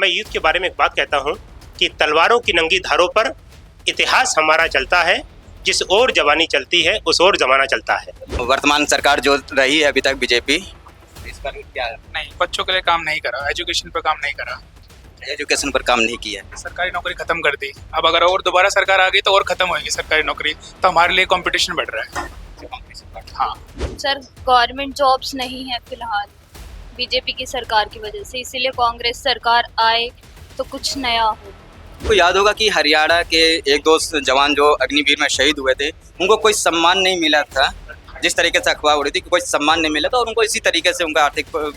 मैं यूथ के बारे में एक बात कहता हूँ कि तलवारों की नंगी धारों पर इतिहास हमारा चलता है, जिस ओर जवानी चलती है उस ओर जमाना चलता है। वर्तमान सरकार जो रही है अभी तक बीजेपी, इस पर क्या नहीं, बच्चों के लिए काम नहीं करा, एजुकेशन पर काम नहीं करा, एजुकेशन पर काम नहीं किया? सरकारी नौकरी खत्म कर दी। अब अगर और दोबारा सरकार आ गई तो और खत्म होगी सरकारी नौकरी, तो हमारे लिए कंपटीशन बढ़ रहा है। हाँ सर, गवर्नमेंट जॉब्स नहीं है फिलहाल बीजेपी की सरकार की वजह से, इसीलिए कांग्रेस सरकार आए तो कुछ नया हो। आपको याद होगा कि हरियाणा के एक दो जवान जो अग्निवीर में शहीद हुए थे, उनको कोई सम्मान नहीं मिला था। जिस तरीके से अखबार हो रही थी कि कोई सम्मान नहीं मिला था, और उनको इसी तरीके से उनका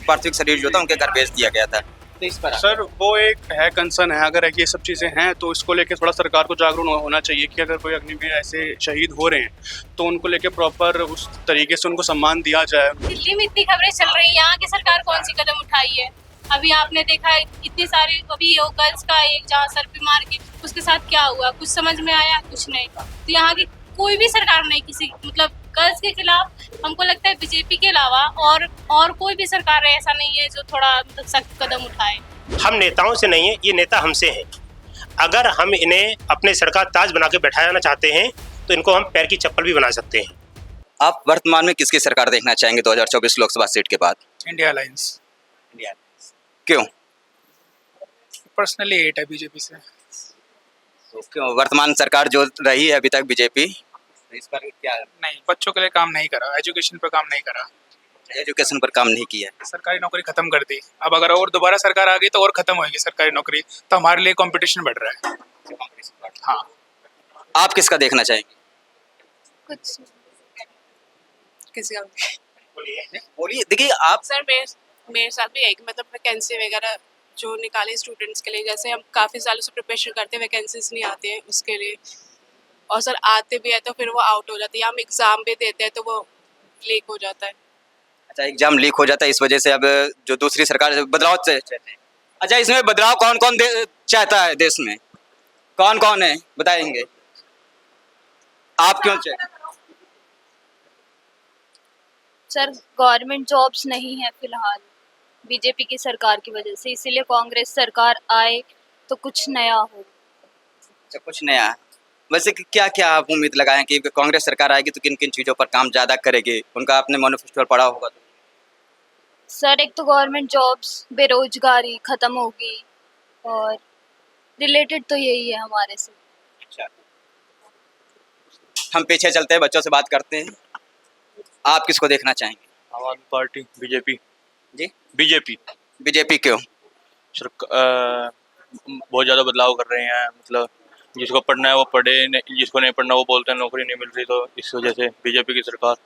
पार्थिव शरीर जो था उनके घर भेज दिया गया था। तो इस पर सर वो एक है कंसर्न है, अगर ये सब चीज़ें हैं तो इसको लेके थोड़ा सरकार को जागरूक होना चाहिए कि अगर कोई अग्निवीर ऐसे शहीद हो रहे हैं तो उनको लेके प्रॉपर उस तरीके से उनको सम्मान दिया जाए। दिल्ली में इतनी खबरें चल रही हैं, यहाँ की सरकार कौन सी कदम उठाई है? अभी आपने देखा इतनी सारी, अभी वो गर्ल्स का एक जहाँ सर पे मार के उसके साथ क्या हुआ, कुछ समझ में आया? कुछ नहीं। तो यहाँ की कोई भी सरकार नहीं किसी मतलब गर्ल्स के खिलाफ, हमको लगता है बीजेपी के अलावा और कोई भी सरकार ऐसा नहीं है जो थोड़ा मतलब सख्त कदम उठाए। हम नेताओं से नहीं है, ये नेता हमसे हैं। अगर हम इन्हें अपने सर का ताज बना के बैठाना चाहते हैं तो इनको हम पैर की चप्पल भी बना सकते हैं। आप वर्तमान में किसकी सरकार देखना चाहेंगे 2024 लोकसभा सीट के बाद? India alliance. क्यों? पर्सनली हेट है बीजेपी से। तो क्यों वर्तमान सरकार जो रही है अभी तक बीजेपी, इस पर क्या नहीं, बच्चों के लिए काम नहीं करा, एजुकेशन पर काम नहीं करा, एजुकेशन पर काम नहीं किया? सरकारी नौकरी खत्म कर दी। अब अगर और दोबारा सरकार आ गई तो और खत्म होगी सरकारी नौकरी, तो हमारे लिए कंपटीशन बढ़ रहा है। हाँ आप किसका देखना चाहेंगे? कुछ किसी का बोलिए। देखिए आप सर मेरे साथ भी एक मतलब वैकेंसी वगैरह जो निकाली स्टूडेंट्स के लिए, जैसे हम काफ़ी सालों से प्रिपरेशन करते हैं, वैकेंसीज नहीं आती हैं उसके लिए, और सर आते भी है तो फिर वो आउट हो जाती है। हम एग्ज़ाम भी देते हैं तो वो लीक हो जाता है। अच्छा, एग्जाम लीक हो जाता है, इस वजह से अब जो दूसरी सरकार बदलाव चाहते हैं। अच्छा, इसमें बदलाव कौन कौन चाहता है देश में? कौन कौन है बताएंगे? आप क्यों चाहते? सर, गवर्नमेंट जॉब्स नहीं है फिलहाल बीजेपी की सरकार की वजह से, इसीलिए कांग्रेस सरकार आए तो कुछ नया हो। अच्छा, कुछ नया। वैसे क्या क्या आप उम्मीद लगाएं कि कांग्रेस सरकार आएगी तो किन किन चीज़ों पर काम ज़्यादा करेगी? उनका आपने मैनिफेस्टो पढ़ा होगा तो। सर, एक तो गवर्नमेंट जॉब्स, बेरोजगारी खत्म होगी, और रिलेटेड तो यही है हमारे से। अच्छा, हम पीछे चलते हैं, बच्चों से बात करते हैं। आप किसको देखना चाहेंगे? आम आदमी पार्टी, बीजेपी। जी, बीजेपी बीजेपी क्यों? बहुत ज़्यादा बदलाव कर रहे हैं, मतलब जिसको पढ़ना है वो पढ़े, जिसको नहीं पढ़ना वो बोलते हैं नौकरी नहीं मिल रही, तो इस वजह से बीजेपी की सरकार।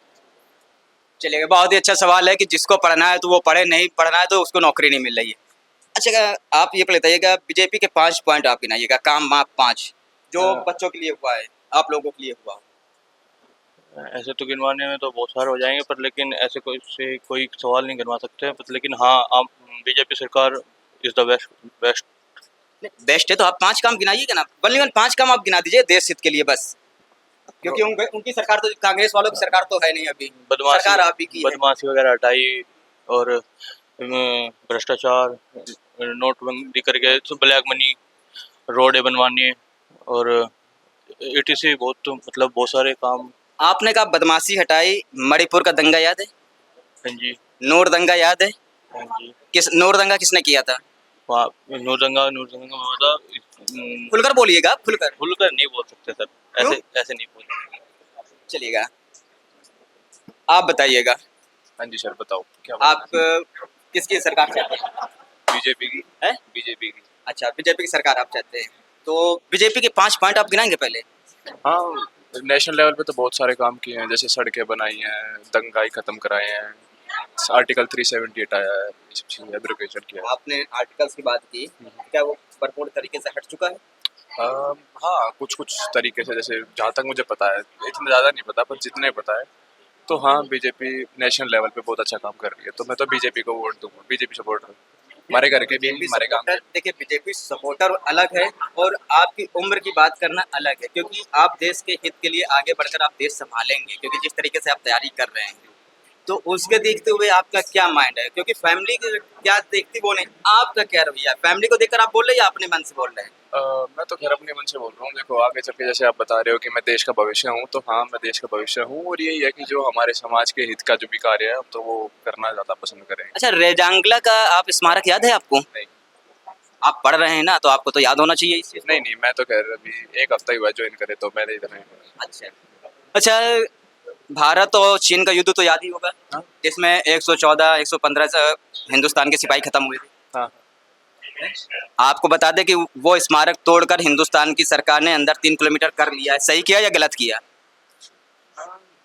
चलिए, बहुत ही अच्छा सवाल है कि जिसको पढ़ना है तो वो पढ़े, नहीं पढ़ना है तो उसको नौकरी नहीं मिल रही है। अच्छा, आप ये बताइएगा, बीजेपी के 5 पॉइंट आप गिनाइएगा, काम आप 5 जो बच्चों के लिए हुआ है, आप लोगों के लिए हुआ। ऐसे तो गिनवाने में तो बहुत सारे हो जाएंगे, पर लेकिन ऐसे कोई सवाल नहीं गिनवा सकते, पर लेकिन हाँ, आप बीजेपी सरकार इज़ द बेस्ट। बेस्ट है तो आप 5 काम गिनाइएगा ना, बल्कि 5 काम आप गिना दीजिए देश हित के लिए बस, क्योंकि उनकी सरकार तो, कांग्रेस वालों की सरकार तो है नहीं अभी, सरकार आप ही की है। बदमाशी वगैरह हटाई, और भ्रष्टाचार, नोटबंदी करके ब्लैक मनी, रोडें बनवानी, और ETC बहुत सारे काम। आपने कहा बदमाशी हटाई, मणिपुर का दंगा याद है? हाँ जी। नूर दंगा याद है? हाँ जी। नूर दंगा किसने किया था? नूर दंगा खुलकर बोलिएगा, खुलकर नहीं बोल सकते सर, ऐसे नहीं बोल सकते। चलिएगा, आप बताइएगा। हाँ जी सर, बताओ क्या आप किसकी सरकार चाहते हैं? बीजेपी की है? बीजेपी की। अच्छा, बीजेपी की सरकार आप चाहते हैं, तो बीजेपी के 5 पॉइंट आप गिनाएंगे पहले? हाँ, नेशनल लेवल पे तो बहुत सारे काम किए हैं, जैसे सड़कें बनाई हैं, दंगाई खत्म कराए हैं, आर्टिकल 378 आया है, ये सब चीज़ें एब्रोगेशन किया है। आपने आर्टिकल्स की बात की, क्या वो भरपूर तरीके से हट चुका है? हाँ, कुछ तरीके से, जैसे जहाँ तक मुझे पता है, इतना ज़्यादा नहीं पता पर जितने पता है, तो हाँ बीजेपी नेशनल लेवल पे बहुत अच्छा काम कर रही है, तो मैं तो बीजेपी को वोट दूंगा, बीजेपी सपोर्टर हूँ, हमारे घर के भी, हमारे गाँव के। देखिए, बीजेपी सपोर्टर अलग है और आपकी उम्र की बात करना अलग है, क्योंकि आप देश के हित के लिए आगे बढ़कर आप देश संभालेंगे, क्योंकि जिस तरीके से आप तैयारी कर रहे हैं, तो उसके देखते हुए आपका क्या माइंड है, क्योंकि फैमिली क्या देखती वो नहीं, आपका क्या रवैया है? फैमिली को देखकर आप बोल रहे हैं या अपने मन से बोल रहे हैं? मैं तो खैर अपने मन से बोल रहा हूँ। देखो आगे चल के जैसे आप बता रहे हो कि मैं देश का भविष्य हूँ, तो हाँ मैं देश का भविष्य हूँ, और यही है कि जो हमारे समाज के हित का जो भी कार्य है, हम तो वो करना ज़्यादा पसंद करेंगे। अच्छा, रेजांगला का आप स्मारक याद है आपको? नहीं आप पढ़ रहे हैं ना, तो आपको तो याद होना चाहिए इस चीज़ को। नहीं, मैं तो खैर अभी 1 हफ्ता ही हुआ ज्वाइन करे, तो मैंने इधर नहीं पढ़ा। अच्छा अच्छा, भारत और चीन का युद्ध तो याद ही होगा, हाँ। जिसमें 114 115 से हिंदुस्तान के सिपाही खत्म हुए थे। हाँ आपको बता दें कि वो स्मारक तोड़कर हिंदुस्तान की सरकार ने अंदर 3 किलोमीटर कर लिया है। सही किया या गलत किया?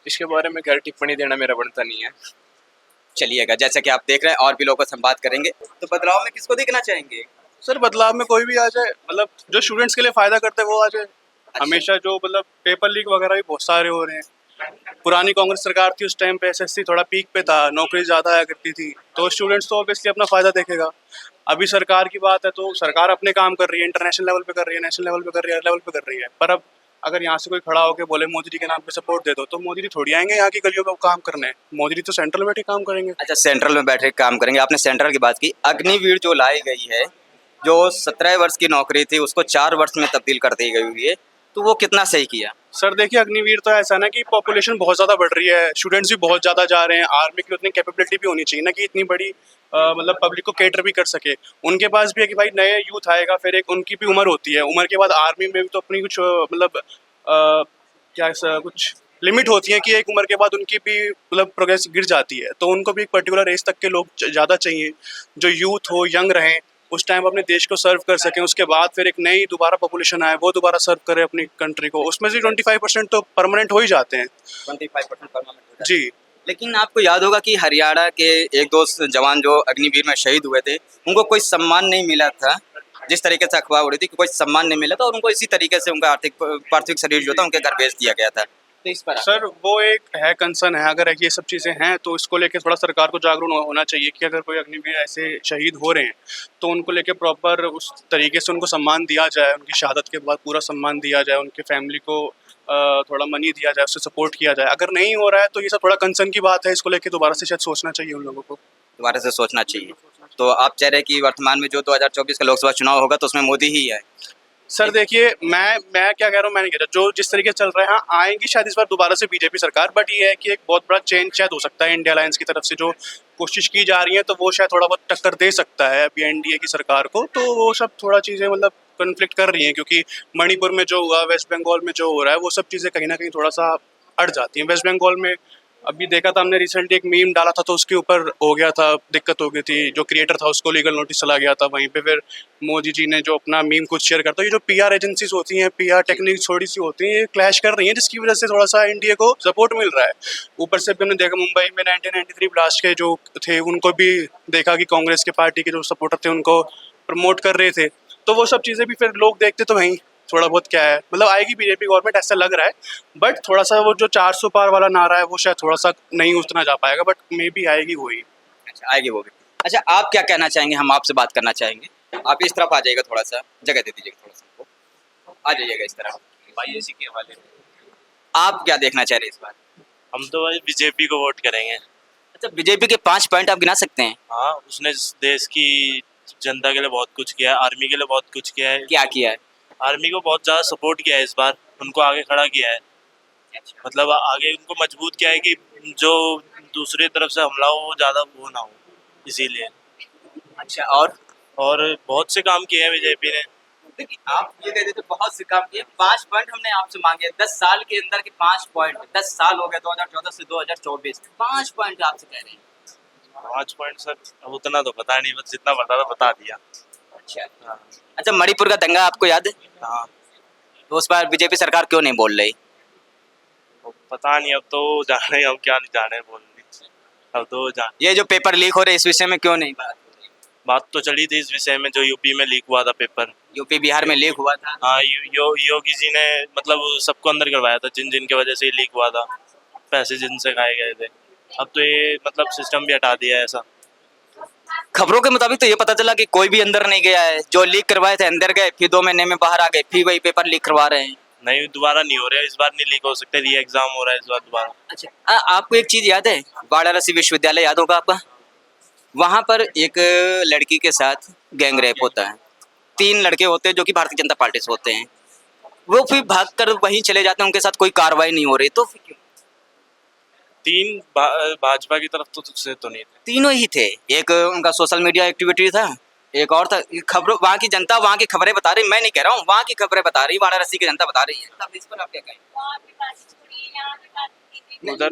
इसके बारे में खैर टिप्पणी देना मेरा बनता नहीं है। चलिएगा, जैसा कि आप देख रहे हैं और भी लोगों से हम बात करेंगे, तो बदलाव में किसको देखना चाहेंगे? सर बदलाव में कोई भी आ जाए, मतलब जो स्टूडेंट्स के लिए फायदा करते हैं वो आ जाए। हमेशा जो मतलब पेपर लीक वगैरह भी बहुत सारे हो रहे हैं। पुरानी कांग्रेस सरकार थी, उस टाइम पे एसएससी थोड़ा पीक पे था, नौकरी ज़्यादा आया करती थी, तो स्टूडेंट्स तो ऑब्वियसली अपना फ़ायदा देखेगा। अभी सरकार की बात है तो सरकार अपने काम कर रही है, इंटरनेशनल लेवल पे कर रही है, नेशनल लेवल पे कर रही है, हर लेवल पे कर रही है। पर अब अगर यहाँ से कोई खड़ा होकर बोले मोदी जी के नाम पे सपोर्ट दे दो, तो मोदी जी थोड़ी आएंगे यहाँ की गलियों में काम करने। मोदी जी तो सेंट्रल में बैठे काम करेंगे। अच्छा, सेंट्रल में बैठे काम करेंगे। आपने सेंट्रल की बात की, अग्निवीर जो लाई गई है, जो 17 वर्ष की नौकरी थी उसको 4 वर्ष में तब्दील कर दी गई हुई है, तो वो कितना सही किया? सर देखिए, अग्निवीर तो ऐसा ना कि पॉपुलेशन बहुत ज़्यादा बढ़ रही है, स्टूडेंट्स भी बहुत ज़्यादा जा रहे हैं, आर्मी की उतनी कैपेबिलिटी भी होनी चाहिए ना कि इतनी बड़ी मतलब पब्लिक को कैटर भी कर सके। उनके पास भी है कि भाई नए यूथ आएगा, फिर एक उनकी भी उम्र होती है, उम्र के बाद आर्मी में भी तो अपनी कुछ मतलब कुछ लिमिट होती है कि एक उम्र के बाद उनकी भी मतलब प्रोग्रेस गिर जाती है, तो उनको भी एक पर्टिकुलर एज तक के लोग ज़्यादा चाहिए जो यूथ हो, यंग रहें, उस टाइम अपने देश को सर्व कर सकें। उसके बाद फिर एक नई दोबारा पॉपुलेशन आए, वो दोबारा सर्व करे अपनी कंट्री को। उसमें से 25% तो परमानेंट हो ही जाते हैं। 25% परमानेंट जी। लेकिन आपको याद होगा कि हरियाणा के 1-2 जवान जो अग्निवीर में शहीद हुए थे, उनको कोई सम्मान नहीं मिला था। जिस तरीके से अफवाह उड़ी थी कि कोई सम्मान नहीं मिला था, और उनको इसी तरीके से उनका पार्थिव शरीर जो था उनके घर भेज दिया गया था। तो इस पर सर वो एक है कंसर्न है, अगर ये सब चीज़ें हैं तो इसको लेके थोड़ा सरकार को जागरूक होना चाहिए कि अगर कोई अग्निवीर ऐसे शहीद हो रहे हैं तो उनको लेके प्रॉपर उस तरीके से उनको सम्मान दिया जाए, उनकी शहादत के बाद पूरा सम्मान दिया जाए, उनके फैमिली को थोड़ा मनी दिया जाए, उससे सपोर्ट किया जाए। अगर नहीं हो रहा है तो ये सब थोड़ा कंसर्न की बात है, इसको लेके दोबारा से शायद सोचना चाहिए उन लोगों को। दोबारा से सोचना चाहिए। तो आप चाह रहे हैं कि वर्तमान में जो 2024 का लोकसभा चुनाव होगा तो उसमें मोदी ही है? सर देखिए, मैं क्या कह रहा हूँ, मैंने कह रहा जो जिस तरीके से चल रहा है, हाँ आएंगी शायद इस बार दोबारा से बीजेपी सरकार, बट ये है कि एक बहुत बड़ा चेंज शायद हो सकता है इंडिया अलायंस की तरफ से जो कोशिश की जा रही है, तो वो शायद थोड़ा बहुत टक्कर दे सकता है अभी एनडीए की सरकार को। तो वो सब थोड़ा चीज़ें मतलब कन्फ्लिक्ट कर रही हैं, क्योंकि मणिपुर में जो हुआ, वेस्ट बंगाल में जो हो रहा है, वो सब चीज़ें कहीं ना कहीं थोड़ा सा अड़ जाती हैं। वेस्ट बंगाल में अभी देखा था हमने, रिसेंटली एक मीम डाला था तो उसके ऊपर हो गया था, दिक्कत हो गई थी, जो क्रिएटर था उसको लीगल नोटिस चला गया था। वहीं पे फिर मोदी जी ने जो अपना मीम खुद शेयर करता है, ये जो पीआर एजेंसीज होती हैं, पीआर टेक्निक थोड़ी सी होती हैं, ये क्लैश कर रही हैं, जिसकी वजह से थोड़ा सा इंडिया को सपोर्ट मिल रहा है। ऊपर से भी हमने देखा मुंबई में 1993 ब्लास्ट के जो थे उनको भी देखा कि कांग्रेस के पार्टी के जो सपोर्टर थे उनको प्रमोट कर रहे थे, तो वो सब चीज़ें भी फिर लोग देखते तो वहीं थोड़ा बहुत क्या है, मतलब आएगी बीजेपी गवर्नमेंट ऐसा लग रहा है, बट थोड़ा सा वो जो 400 पार वाला नारा है वो शायद थोड़ा सा नहीं उतना जा पाएगा, बट मे बी आएगी वही। अच्छा, आएगी वो भी। अच्छा, आप क्या कहना चाहेंगे? हम आपसे बात करना चाहेंगे। आप इस तरफ आ जाइएगा, थोड़ा सा जगह दे दीजिएगा, थोड़ा सा आ जाइएगा इस तरफ। IAC के हवाले में आप क्या देखना चाह रहे हैं इस बार? हम तो भाई बीजेपी को वोट करेंगे। अच्छा, बीजेपी के 5 पॉइंट आप गिना सकते हैं? हाँ, उसने देश की जनता के लिए बहुत कुछ किया है, आर्मी के लिए बहुत कुछ किया है। क्या किया है? आर्मी को बहुत ज़्यादा सपोर्ट किया है इस बार, उनको आगे खड़ा किया है, मतलब आगे उनको मजबूत किया है कि जो दूसरी तरफ से हमला हो वो ज़्यादा वो ना हो, इसीलिए। अच्छा, और बहुत से काम किए हैं बीजेपी ने। देखिए, आप ये कहते थे बहुत से काम किए, 5 पॉइंट हमने आपसे मांगे 10 साल के अंदर के 5 पॉइंट। 10 साल हो गए 2014 से 2024, 5 पॉइंट आपसे कह रहे हैं। 5 पॉइंट सर, अब उतना तो पता नहीं, बस जितना पता था बता दिया। अच्छा हाँ। अच्छा, मणिपुर का दंगा आपको याद है? हाँ, तो उस पर बीजेपी सरकार क्यों नहीं बोल रही? तो पता नहीं, अब तो जाने हम क्या नहीं जाने बोलने, अब तो जान। ये जो पेपर लीक हो रहे इस विषय में क्यों नहीं बात तो चली थी इस विषय में, जो यूपी में लीक हुआ था पेपर। यूपी बिहार में लीक हुआ था। हाँ, योगी जी ने मतलब सबको अंदर करवाया था, जिन के वजह से ही लीक हुआ था, पैसे जिनसे खाए गए थे। अब तो ये मतलब सिस्टम भी हटा दिया है ऐसा। खबरों के मुताबिक तो ये पता चला कि कोई भी अंदर नहीं गया है, जो लीक करवाए थे अंदर गए, फिर 2 महीने में बाहर आ गए, फिर वही पेपर लीक करवा रहे हैं। नहीं, दोबारा नहीं हो रहा है, इस बार नहीं लीक हो सकते, री एग्जाम हो रहा है इस बार दोबारा। अच्छा, आपको एक चीज़ याद है, वाराणसी विश्वविद्यालय याद होगा आपका? वहाँ पर एक लड़की के साथ गैंग रेप होता है। 3 लड़के होते हैं जो कि भारतीय जनता पार्टी से होते हैं, वो फिर भागकर वहीं चले जाते हैं, उनके साथ कोई कार्रवाई नहीं हो रही, तो फिर क्यों? 3 भाजपा की तरफ तो से तो नहीं थे। तीनों ही थे। एक उनका सोशल मीडिया एक्टिविटी था, एक और था। खबरों, वहाँ की जनता वहाँ की खबरें बता रही, मैं नहीं कह रहा हूँ, वहाँ की खबरें बता रही, वाराणसी की जनता बता रही है। तब इस पर आप क्या कहेंगे? उधर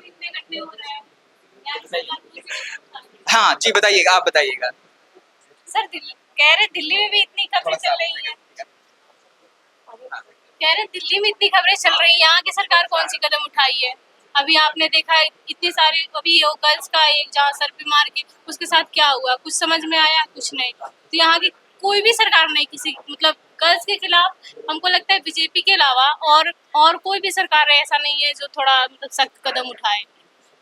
हाँ जी, बताइएगा, आप बताइएगा। सर कह रहे दिल्ली में भी इतनी खबरें चल रही हैं, कह रहे दिल्ली में इतनी खबरें चल रही हैं, यहाँ की सरकार कौन सी कदम उठाई है? अभी आपने देखा है इतने सारे, अभी वो गर्ल्स का एक जहाँ सर पे मार के उसके साथ क्या हुआ, कुछ समझ में आया? कुछ नहीं। तो यहाँ की कोई भी सरकार नहीं किसी मतलब गर्ल्स के खिलाफ, हमको लगता है बीजेपी के अलावा और कोई भी सरकार ऐसा नहीं है जो थोड़ा मतलब सख्त कदम उठाए।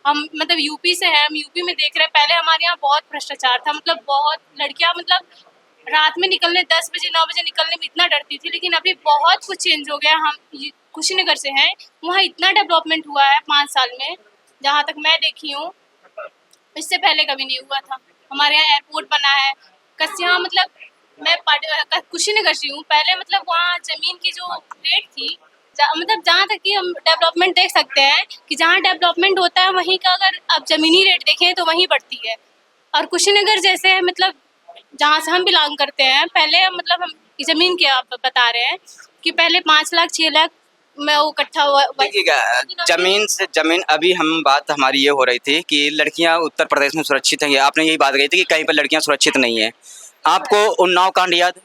हम मतलब यूपी से है, हम यूपी में देख रहे हैं, पहले हमारे यहाँ बहुत भ्रष्टाचार था, मतलब बहुत लड़कियाँ मतलब रात में निकलने 10 बजे 9 बजे निकलने में इतना डरती थी, लेकिन अभी बहुत कुछ चेंज हो गया। हम कुशीनगर से हैं, वहाँ इतना डेवलपमेंट हुआ है 5 साल में, जहाँ तक मैं देखी हूँ, इससे पहले कभी नहीं हुआ था। हमारे यहाँ एयरपोर्ट बना है, कसिया मतलब मैं कुशीनगर से हूँ, पहले मतलब वहाँ ज़मीन की जो रेट थी, मतलब जहाँ तक कि हम डेवलपमेंट देख सकते हैं कि जहाँ डेवलपमेंट होता है वहीं का अगर आप ज़मीनी रेट देखें तो वहीं बढ़ती है। और कुशीनगर जैसे मतलब जहाँ से हम बिलोंग करते हैं, पहले मतलब हम ज़मीन के आप बता रहे हैं कि पहले 5 लाख 6 लाख में वो इकट्ठा हुआ। देखिएगा, जमीन से जमीन, अभी हम बात हमारी ये हो रही थी कि लड़कियां उत्तर प्रदेश में सुरक्षित हैं, आपने यही बात कही थी कि कहीं पर लड़कियां सुरक्षित नहीं है। आपको उन्नाव कांड याद है?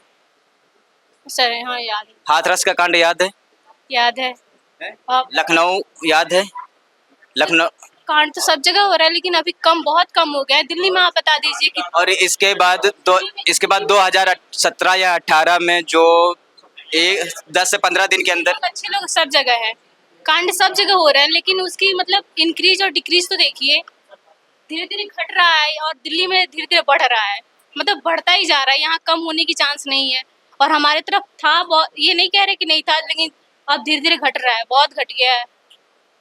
सर हाँ याद है। हाथरस का कांड याद है? याद है। लखनऊ याद है? लखनऊ कांड तो सब जगह हो रहा है, लेकिन अभी बहुत कम हो गया है। दिल्ली में आप बता दीजिए कि और इसके बाद 2017 या 18 में जो 10 से 15 दिन के अंदर अच्छे लोग सब जगह है, कांड सब जगह हो रहा है, लेकिन उसकी मतलब इंक्रीज और डिक्रीज तो देखिए, धीरे धीरे घट रहा है और दिल्ली में धीरे धीरे बढ़ रहा है, मतलब बढ़ता ही जा रहा है, यहाँ कम होने की चांस नहीं है। और हमारे तरफ था बहुत, ये नहीं कह रहे कि नहीं था, लेकिन अब धीरे धीरे घट रहा है, बहुत घट गया है।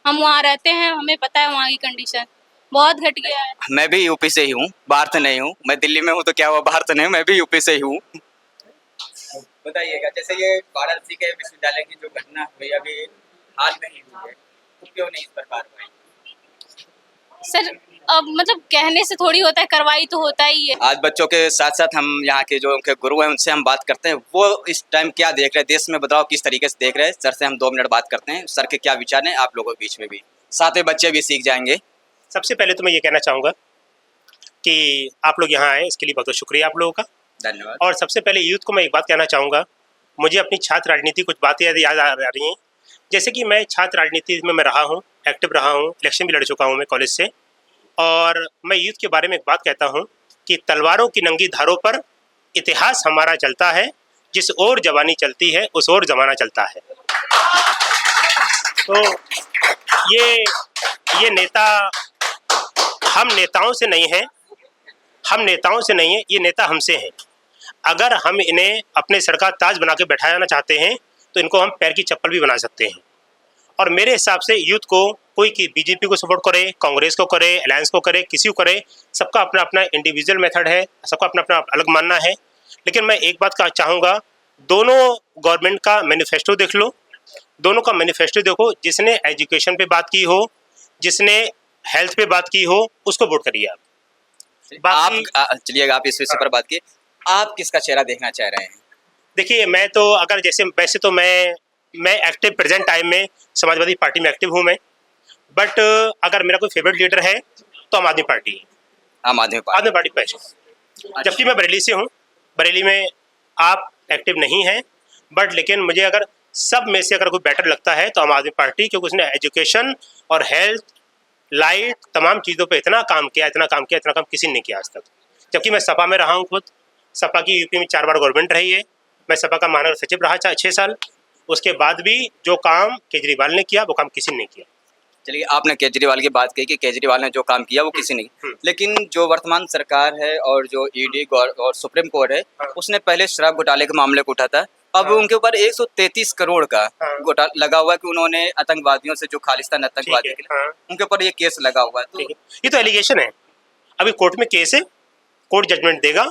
हम वहाँ रहते हैं, हमें पता है वहाँ की कंडीशन बहुत घट गया है। मैं भी यूपी से ही हूँ, बाहर तो नहीं हूँ, मैं दिल्ली में हूँ तो क्या हुआ, बाहर तो नहीं हूँ, मैं भी यूपी से ही हूँ। बताइएगा, जैसे ये वाराणसी के विश्वविद्यालय की जो घटना हुई अभी हाल में ही हुई है, तो क्यों नहीं इस पर कार्रवाई? सर अब मतलब कहने से थोड़ी होता है, कार्रवाई तो होता ही है। आज बच्चों के साथ साथ हम यहाँ के जो उनके गुरु हैं उनसे हम बात करते हैं, वो इस टाइम क्या देख रहे हैं, देश में बदलाव किस तरीके से देख रहे हैं। सर से हम 2 मिनट बात करते हैं, सर के क्या विचार हैं आप लोगों के बीच में भी, साथ में बच्चे भी सीख जाएंगे। सबसे पहले तो मैं ये कहना चाहूँगा कि आप लोग यहाँ आए, इसके लिए बहुत बहुत शुक्रिया आप लोगों का, धन्यवाद। और सबसे पहले यूथ को मैं एक बात कहना चाहूँगा, मुझे अपनी छात्र राजनीति कुछ बातें याद आ रही हैं। जैसे कि मैं छात्र राजनीति में मैं रहा हूँ, एक्टिव रहा हूँ, इलेक्शन भी लड़ चुका हूँ मैं कॉलेज से, और मैं यूथ के बारे में एक बात कहता हूँ कि तलवारों की नंगी धारों पर इतिहास हमारा चलता है, जिस ओर जवानी चलती है उस ओर जमाना चलता है। तो ये नेता हम नेताओं से नहीं हैं, हम नेताओं से नहीं हैं, ये नेता हमसे हैं। अगर हम इन्हें अपने सर का ताज बना के बैठाना चाहते हैं तो इनको हम पैर की चप्पल भी बना सकते हैं। और मेरे हिसाब से यूथ को, कोई कि बीजेपी को सपोर्ट करे, कांग्रेस को करे, अलायंस को करे, किसी को करे, सबका अपना अपना इंडिविजुअल मेथड है, सबका अपना अपना अलग मानना है। लेकिन मैं एक बात चाहूँगा, दोनों गवर्नमेंट का मैनिफेस्टो देख लो, दोनों का मैनिफेस्टो देखो, जिसने एजुकेशन पे बात की हो, जिसने हेल्थ पे बात की हो, उसको वोट करिए आप। चलिएगा, आप इस विषय पर बात किए, आप किसका चेहरा देखना चाह रहे हैं? देखिए, मैं तो अगर जैसे वैसे तो मैं एक्टिव प्रेजेंट टाइम में समाजवादी पार्टी में एक्टिव हूँ मैं, बट अगर मेरा कोई फेवरेट लीडर है तो आम आदमी पार्टी है। आम आदमी पार्टी बेस्ट। जबकि मैं बरेली से हूँ, बरेली में आप एक्टिव नहीं हैं, बट लेकिन मुझे अगर सब में से अगर कोई बेटर लगता है तो आम आदमी पार्टी, क्योंकि उसने एजुकेशन और हेल्थ, लाइट, तमाम चीज़ों पे इतना काम किया, इतना काम किसी ने नहीं किया आज तक। जबकि मैं सपा में रहा हूँ खुद, सपा की यूपी में 4 बार गवर्नमेंट रही है, मैं सपा का महानगर सचिव रहा 6 साल, उसके बाद भी जो काम केजरीवाल ने किया वो काम किसी ने नहीं किया। चलिए, आपने केजरीवाल की बात कही कि केजरीवाल ने जो काम किया वो किसी ने, लेकिन जो वर्तमान सरकार है और जो ईडी और सुप्रीम कोर्ट है, उसने पहले शराब घोटाले के मामले को उठा था, अब हाँ। उनके ऊपर 133 करोड़ का हाँ। घोटाला लगा हुआ है कि उन्होंने आतंकवादियों से, जो खालिस्तान आतंकवादी ठीक के है, लिए, हाँ। उनके ऊपर ये केस लगा हुआ है। तो ठीक है, ये तो एलिगेशन है। अभी कोर्ट में केस है, कोर्ट जजमेंट देगा,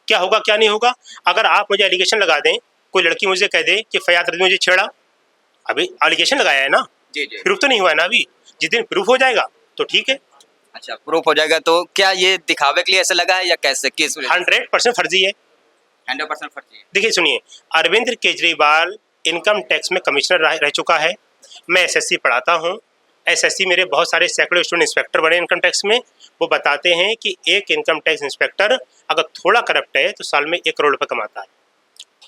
क्या होगा क्या नहीं होगा। अगर आप मुझे एलिगेशन लगा दें, कोई लड़की मुझे कह दे कि फयाद रजवी मुझे छेड़ा, अभी एलिगेशन लगाया है ना, जी जी, प्रूफ तो नहीं हुआ है ना अभी। जिस दिन प्रूफ हो जाएगा तो ठीक है। अच्छा प्रूफ हो जाएगा। तो क्या ये दिखावे के लिए ऐसा लगा है या कैसे केस 100% फर्जी है। 100% फर्जी है? देखिए सुनिए, अरविंद केजरीवाल इनकम टैक्स में कमिश्नर रह चुका है। मैं एसएससी पढ़ाता हूँ, एसएससी मेरे बहुत सारे सैकड़ों स्टूडेंट इंस्पेक्टर बने इनकम टैक्स में। वो बताते हैं कि एक इनकम टैक्स इंस्पेक्टर अगर थोड़ा करप्ट है तो साल में 1 करोड़ रुपये कमाता है।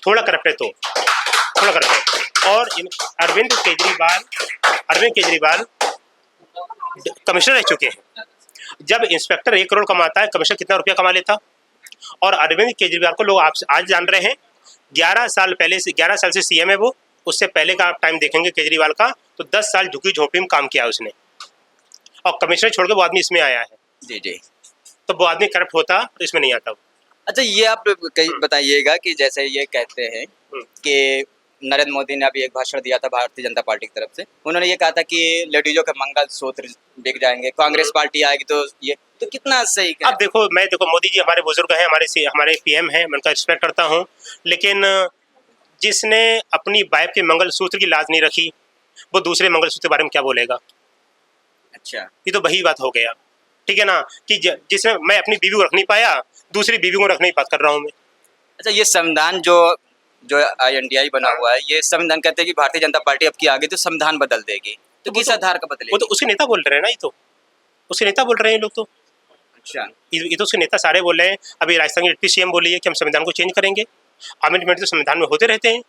थोड़ा करप्ट है तो थोड़ा करप्ट है। और अरविंद केजरीवाल कमिश्नर रह चुके हैं। जब इंस्पेक्टर 1 करोड़ कमाता है, कमिश्नर कितना रुपया कमा लेता। और अरविंद केजरीवाल को लोग आप आज जान रहे हैं, 11 साल से सीएम है वो। उससे पहले का आप टाइम देखेंगे केजरीवाल का, तो 10 साल झुग्गी झोपड़ी में काम किया उसने, और कमिश्नर छोड़ के वो आदमी इसमें आया है। जी जी। तो वो आदमी करप्ट होता तो इसमें नहीं आता। अच्छा ये आप कहीं बताइएगा कि जैसे ये कहते हैं कि नरेंद्र मोदी ने अभी एक भाषण दिया था भारतीय जनता पार्टी की तरफ से, उन्होंने ये कहा था कि लेडीजों के मंगलसूत्र बिक जाएंगे, कांग्रेस पार्टी आएगी तो ये, तो कितना सही है? अब देखो मोदी जी हमारे बुजुर्ग हैं, हमारे पीएम हैं, मैं उनका रिस्पेक्ट करता हूँ। लेकिन जिसने अपनी वाइफ के मंगलसूत्र की लाज नहीं रखी, वो दूसरे मंगलसूत्र के बारे में क्या बोलेगा। अच्छा, ये तो वही बात हो गया, ठीक है ना, कि जिसमें मैं अपनी बीवी को रख नहीं पाया, दूसरी बीवी को रखने की बात कर रहा हूँ मैं। अच्छा ये संविधान जो INDI बना हुआ है, ये संविधान कहते हैं कि भारतीय जनता पार्टी अब की आगे तो संविधान बदल देगी, तो किस आधार का वो बदलेगी? तो उसके नेता बोल रहे हैं ना, ये तो उसके नेता बोल रहे हैं लोग। तो अच्छा, ये तो उसके नेता सारे बोल रहे हैं। अभी राजस्थान की डिप्टी सीएम बोली है कि हम संविधान को चेंज करेंगे। अमेंडमेंट तो संविधान में होते रहते हैं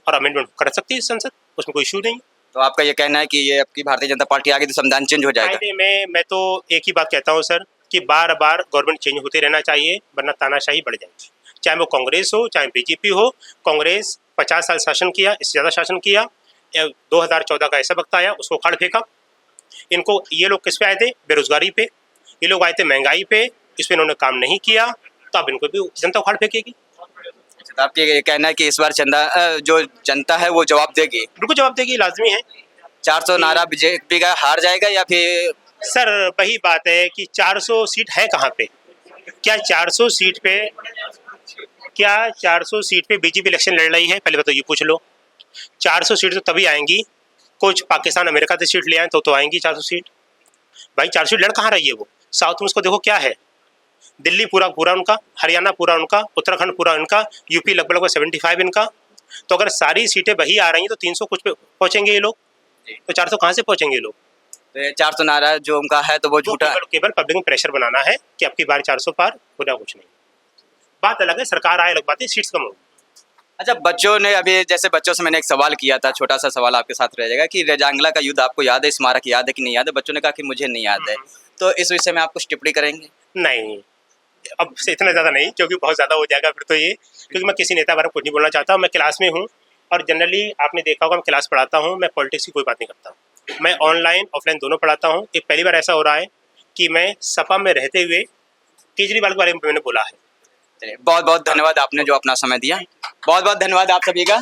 और अमेंडमेंट कर सकती है संसद, उसमें कोई इशू नहीं। तो आपका ये कहना है कि ये अब की भारतीय जनता पार्टी आगे तो संविधान चेंज हो जाएगा? फायदे में मैं तो एक ही बात कहता हूँ सर, कि बार बार गवर्नमेंट चेंज होते रहना चाहिए, वरना तानाशाही बढ़ जाएगी। चाहे वो कांग्रेस हो, चाहे बीजेपी हो। कांग्रेस 50 साल शासन किया, इससे ज़्यादा शासन किया। 2014 का ऐसा वक्त आया, उसको उखाड़ फेंका। इनको ये लोग किस पे आए थे? बेरोजगारी पे। ये लोग आए थे महंगाई पे, इस पर इन्होंने काम नहीं किया, तो अब इनको भी जनता उखाड़ फेंकेगी। अच्छा, तो आपका ये कहना है कि इस बार जो जनता है वो जवाब देगी? बिल्कुल जवाब देगी, लाजमी है। 400 नारा बीजेपी का हार जाएगा या फिर? सर वही बात है कि 400 सीट है कहाँ पे? क्या 400 सीट पे बीजेपी इलेक्शन लड़ रही है? पहले बताओ, ये पूछ लो। 400 सीट तो तभी आएंगी, कुछ पाकिस्तान अमेरिका से सीट ले आए तो आएंगी 400 सीट। भाई 400 सीट लड़ कहाँ रही है वो? साउथ में उसको देखो क्या है, दिल्ली पूरा उनका, हरियाणा पूरा उनका, उत्तराखंड पूरा उनका, यूपी लगभग 75 इनका। तो अगर सारी सीटें वही आ रही हैं तो 300 कुछ पे पहुँचेंगे ये लोग, तो 400 कहाँ से पहुँचेंगे ये लोग? तो ये 400 नारा जो उनका है तो वो झूठा है? केवल पब्लिक में प्रेशर बनाना है कि आपकी बार 400 पार, पूरा कुछ नहीं। बात अलग है, सरकार आए अलग बात है, सीट्स कम होगी। अच्छा बच्चों ने अभी, जैसे बच्चों से मैंने एक सवाल किया था, छोटा सा सवाल आपके साथ रह जाएगा कि रेजांगला का युद्ध आपको याद है, स्मारक याद है कि नहीं याद है? बच्चों ने कहा कि मुझे नहीं याद है। तो इस विषय में आप कुछ टिप्पणी करेंगे? नहीं, अब से इतना ज़्यादा नहीं, क्योंकि बहुत ज़्यादा हो जाएगा फिर तो ये, क्योंकि मैं किसी नेता बारे में कुछ नहीं बोलना चाहता हूँ। मैं क्लास में हूँ और जनरली आपने देखा होगा मैं क्लास पढ़ाता हूँ, मैं पॉलिटिक्स की कोई बात नहीं करता। मैं ऑनलाइन ऑफलाइन दोनों पढ़ाता हूँ। ये पहली बार ऐसा हो रहा है कि मैं सपा में रहते हुए केजरीवाल के बारे में मैंने बोला है। चलिए बहुत बहुत धन्यवाद आपने जो अपना समय दिया, बहुत बहुत धन्यवाद आप सभी का।